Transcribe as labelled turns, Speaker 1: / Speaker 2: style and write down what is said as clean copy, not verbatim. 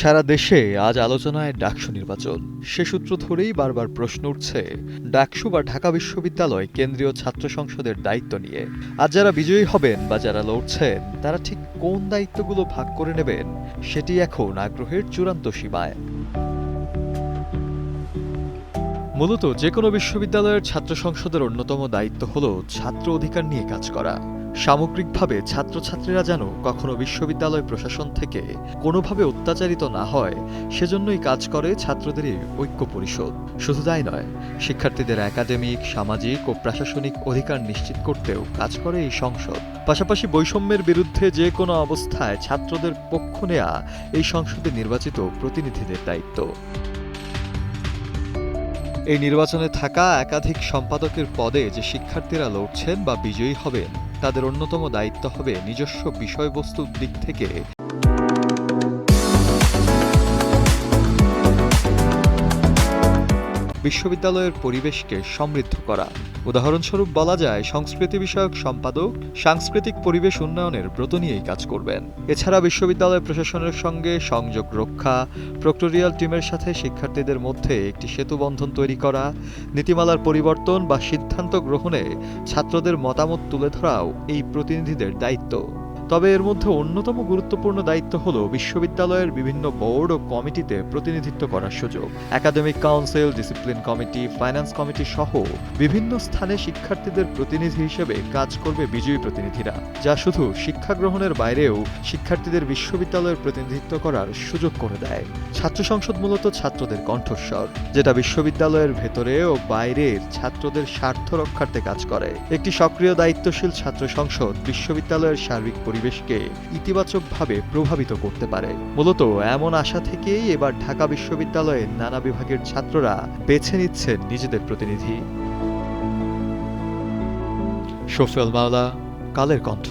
Speaker 1: সারা দেশে আজ আলোচনায় ডাকসু নির্বাচন। সে সূত্র ধরেই বারবার প্রশ্ন উঠছে ডাকসু বা ঢাকা বিশ্ববিদ্যালয় কেন্দ্রীয় ছাত্র সংসদের দায়িত্ব নিয়ে। আজ যারা বিজয়ী হবেন বা যারা লড়ছেন তারা ঠিক কোন দায়িত্বগুলো ভাগ করে নেবেন সেটি এখন আগ্রহের চূড়ান্ত সীমায়। মূলত যে কোনো বিশ্ববিদ্যালয়ের ছাত্র সংসদের অন্যতম দায়িত্ব হল ছাত্র অধিকার নিয়ে কাজ করা। সামগ্রিকভাবে ছাত্রছাত্রীরা যেন কখনো বিশ্ববিদ্যালয় প্রশাসন থেকে কোনোভাবে অত্যাচারিত না হয় সেজন্যই কাজ করে ছাত্রদের ঐক্য পরিষদ। শুধু তাই নয়, শিক্ষার্থীদের একাডেমিক, সামাজিক ও প্রশাসনিক অধিকার নিশ্চিত করতেও কাজ করে এই সংসদ। পাশাপাশি বৈষম্যের বিরুদ্ধে যে কোনো অবস্থায় ছাত্রদের পক্ষ নেয়া এই সংসদে নির্বাচিত প্রতিনিধিদের দায়িত্ব। এই নির্বাচনে থাকা একাধিক সম্পাদকের পদে যে শিক্ষার্থীরা লড়ছেন বা বিজয়ী হবেন তাদের অন্যতম দায়িত্ব হবে নিজস্ব বিষয়বস্তুর দিক থেকে বিশ্ববিদ্যালয়ের পরিবেশকে সমৃদ্ধ করা। উদাহরণস্বরূপ বলা যায়, সংস্কৃতি বিষয়ক সম্পাদক সাংস্কৃতিক পরিবেশ উন্নয়নের ব্রত নিয়েই কাজ করবেন। এছাড়া বিশ্ববিদ্যালয় প্রশাসনের সঙ্গে সংযোগ রক্ষা, প্রক্টোরিয়াল টিমের সাথে শিক্ষার্থীদের মধ্যে একটি সেতুবন্ধন তৈরি করা, নীতিমালার পরিবর্তন বা সিদ্ধান্ত গ্রহণে ছাত্রদের মতামত তুলে ধরাও এই প্রতিনিধিদের দায়িত্ব। তবে এর মধ্যে অন্যতম গুরুত্বপূর্ণ দায়িত্ব হল বিশ্ববিদ্যালয়ের বিভিন্ন বোর্ড ও কমিটিতে প্রতিনিধিত্ব করার সুযোগ। Academic council, discipline committee, finance committee সহ বিভিন্ন স্থানে শিক্ষার্থীদের প্রতিনিধি হিসেবে কাজ করবে বিজয়ী প্রতিনিধিরা, যা শুধু শিক্ষা গ্রহণের বাইরেও শিক্ষার্থীদের বিশ্ববিদ্যালয়ের প্রতিনিধিত্ব করার সুযোগ করে দেয়। ছাত্র সংসদ মূলত ছাত্রদের কণ্ঠস্বর, যেটা বিশ্ববিদ্যালয়ের ভেতরে ও বাইরের ছাত্রদের স্বার্থ রক্ষার্থে কাজ করে। একটি সক্রিয় দায়িত্বশীল ছাত্র সংসদ বিশ্ববিদ্যালয়ের সার্বিক পরিবেশকে ইতিবাচকভাবে প্রভাবিত করতে পারে। মূলত এমন আশা থেকেই এবার ঢাকা বিশ্ববিদ্যালয়ের নানা বিভাগের ছাত্ররা বেছে নিচ্ছেন নিজেদের প্রতিনিধি। শফিউল মাওলা, কালের কণ্ঠ।